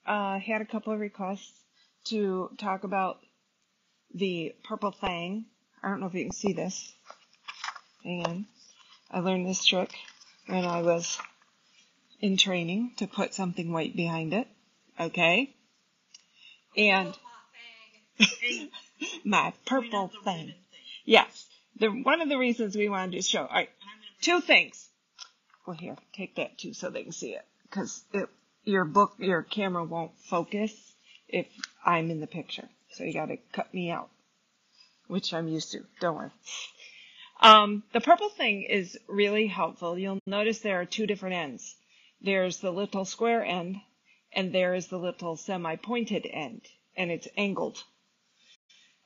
had a couple of requests to talk about the Purple Thang. I don't know if you can see this. Hang on. I learned this trick when I was in training to put something white behind it. Okay? And my Purple Thang. Yes. One of the reasons we wanted to show. All right. Two things. Well, here, take that too so they can see it. Because your camera won't focus if I'm in the picture. So you got to cut me out, which I'm used to. Don't worry. The Purple Thing is really helpful. You'll notice there are two different ends. There's the little square end, and there is the little semi-pointed end, and it's angled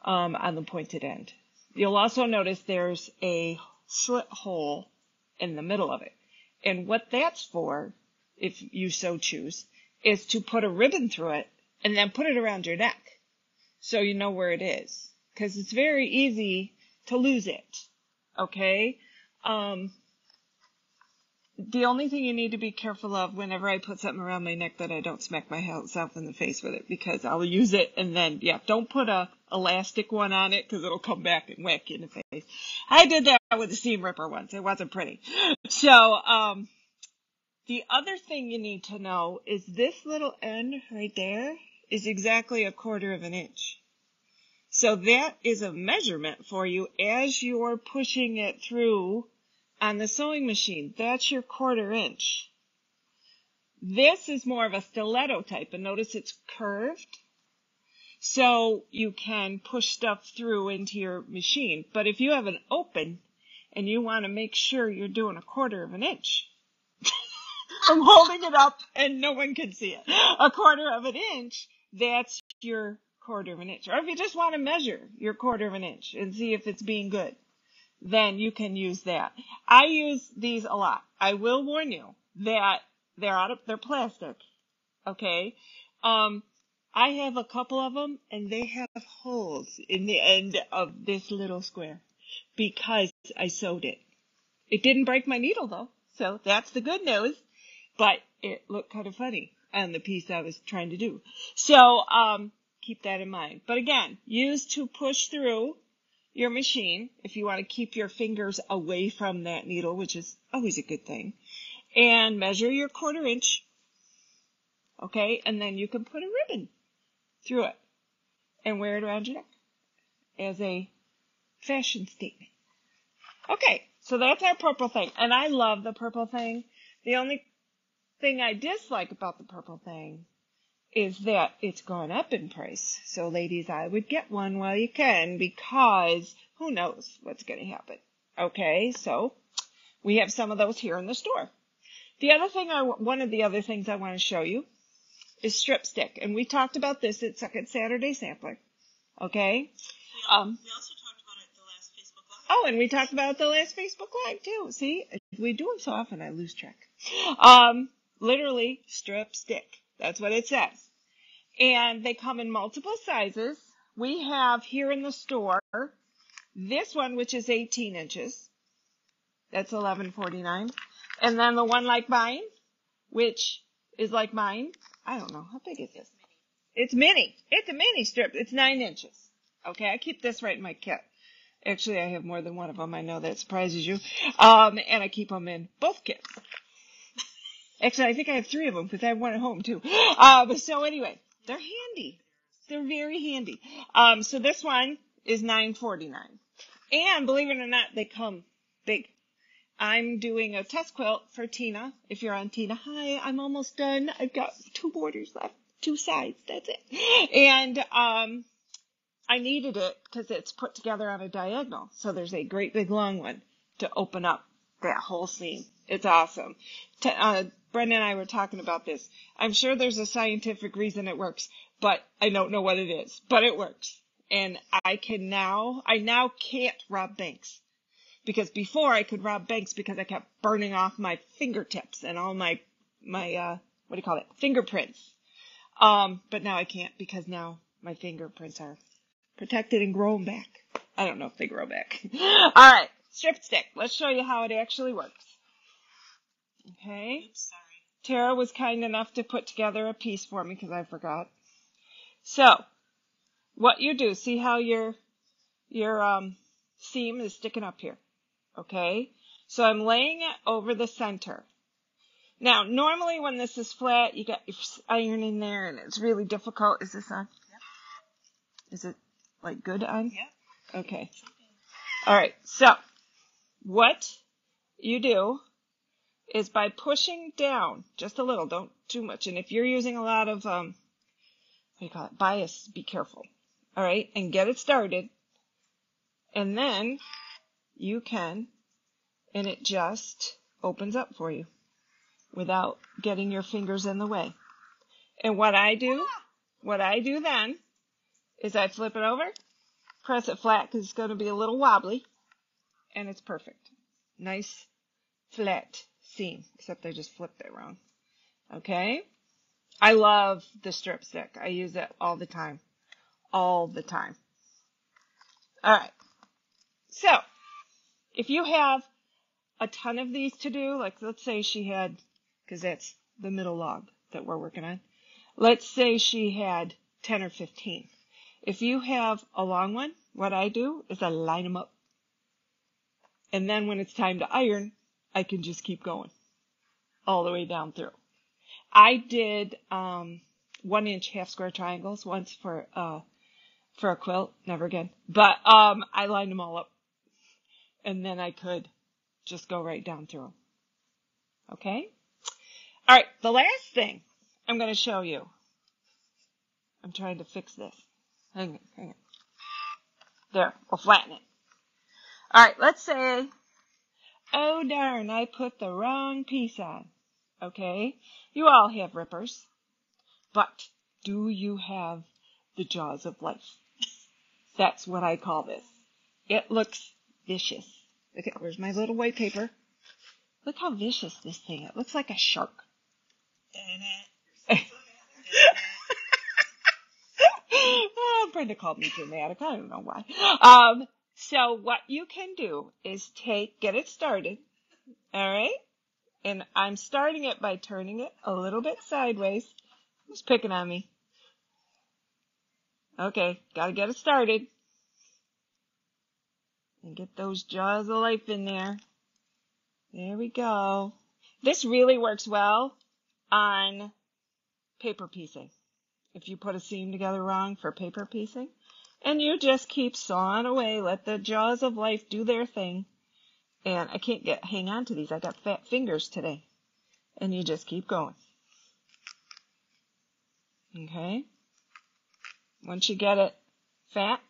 on the pointed end. You'll also notice there's a slit hole in the middle of it. And what that's for, if you so choose, is to put a ribbon through it and then put it around your neck so you know where it is. Because it's very easy to lose it. Okay? The only thing you need to be careful of whenever I put something around my neck that I don't smack myself in the face with it, because I'll use it and then, yeah, don't put a elastic one on it because it'll come back and whack you in the face. I did that with a seam ripper once. It wasn't pretty. So, the other thing you need to know is this little end right there is exactly 1/4 inch. So that is a measurement for you as you're pushing it through on the sewing machine. That's your 1/4 inch. This is more of a stiletto type, and notice it's curved. So you can push stuff through into your machine. But if you have an open and you want to make sure you're doing 1/4 inch, I'm holding it up and no one can see it. 1/4 inch, that's your 1/4 inch. Or if you just want to measure your 1/4 inch and see if it's being good, then you can use that. I use these a lot. I will warn you that they're plastic. Okay? I have a couple of them and they have holes in the end of this little square because I sewed it. It didn't break my needle though, so that's the good news. But it looked kind of funny on the piece I was trying to do. So, keep that in mind. But again, use to push through your machine if you want to keep your fingers away from that needle, which is always a good thing. And measure your 1/4 inch. Okay, and then you can put a ribbon through it and wear it around your neck as a fashion statement. Okay, so that's our Purple Thing. And I love the Purple Thing. The only thing I dislike about the Purple Thing is that it's gone up in price. So ladies, I would get one while you can, because who knows what's going to happen. Okay, so we have some of those here in the store. One of the other things I want to show you is strip stick. And we talked about this at Second Saturday Sampler. Okay? We also talked about it at the last Facebook Live. Oh, and we talked about it at the last Facebook Live too. See, we do them so often I lose track. Literally, strip stick. That's what it says. And they come in multiple sizes. We have here in the store this one, which is 18 inches. That's $11.49. And then the one like mine, which is like mine. I don't know. How big is this? It's mini. It's a mini strip. It's 9 inches. Okay, I keep this right in my kit. Actually, I have more than one of them. I know that surprises you. And I keep them in both kits. Actually, I think I have 3 of them because I have one at home too. So anyway, they're handy. They're very handy. So this one is $9.49. And believe it or not, they come big. I'm doing a test quilt for Tina. If you're on Tina, hi, I'm almost done. I've got 2 borders left, 2 sides. That's it. And I needed it because it's put together on a diagonal. So there's a great big long one to open up that whole seam. It's awesome. Brenda and I were talking about this. I'm sure there's a scientific reason it works, but I don't know what it is. But it works. And I now can't rob banks. Because before I could rob banks because I kept burning off my fingertips and all my fingerprints. But now I can't because now my fingerprints are protected and grown back. I don't know if they grow back. All right, strip stick. Let's show you how it actually works. Okay. Oops, sorry. Tara was kind enough to put together a piece for me because I forgot. So, what you do, see how your seam is sticking up here, okay? So I'm laying it over the center. Now, normally when this is flat, you got your iron in there and it's really difficult. Is this on? Yep. Is it like good on? Yep. Okay. All right. So what you do is by pushing down just a little, don't too much. And if you're using a lot of, what do you call it? Bias, be careful. All right. And get it started. And then you can, and it just opens up for you without getting your fingers in the way. And what I do then is I flip it over, press it flat because it's going to be a little wobbly, and it's perfect. Nice flat seam, except I just flipped it wrong. Okay? I love the strip stick. I use it all the time. All the time. All right. So, if you have a ton of these to do, like let's say she had, because that's the middle log that we're working on. Let's say she had 10 or 15. If you have a long one, what I do is I line them up. And then when it's time to iron, I can just keep going all the way down through. I did 1-inch half square triangles once for a quilt, never again. But I lined them all up. And then I could just go right down through them. Okay? All right, the last thing I'm going to show you. I'm trying to fix this. Hang on. There, we'll flatten it. All right, let's say, oh darn, I put the wrong piece on. Okay? You all have rippers. But do you have the jaws of life? That's what I call this. It looks vicious. Okay, where's my little white paper? Look how vicious this thing is. It looks like a shark. Oh, Brenda called me dramatic. I don't know why. So what you can do is get it started. All right? And I'm starting it by turning it a little bit sideways. Who's picking on me? Okay, gotta get it started. And get those jaws of life in there. There we go. This really works well on paper piecing. If you put a seam together wrong for paper piecing. And you just keep sawing away. Let the jaws of life do their thing. And I can't hang on to these. I got fat fingers today. And you just keep going. Okay? Once you get it flat,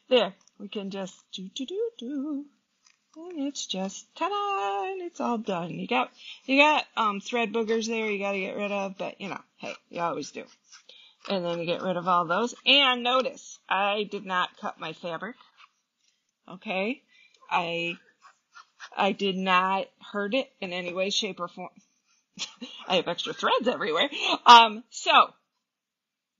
there, we can just do. And it's just, ta-da, and it's all done. You got thread boogers there you got to get rid of, but hey, you always do. And then you get rid of all those. And notice, I did not cut my fabric. Okay? I did not hurt it in any way, shape, or form. I have extra threads everywhere. So,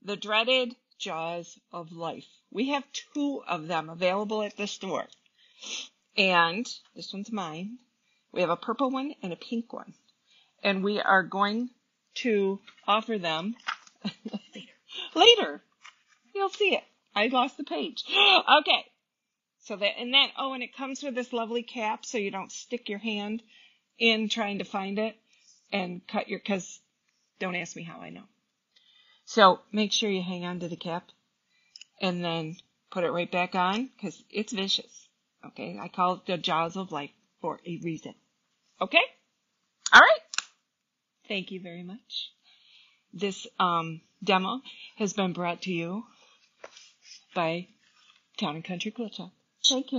the dreaded jaws of life. We have 2 of them available at the store. And this one's mine. We have a purple one and a pink one. And we are going to offer them later. You'll see it. I lost the page. Okay. So and it comes with this lovely cap so you don't stick your hand in trying to find it and because don't ask me how I know. So make sure you hang on to the cap and then put it right back on because it's vicious. Okay, I call it the jaws of life for a reason. Okay? All right. Thank you very much. This demo has been brought to you by Town and Country Quilt Shop. Thank you.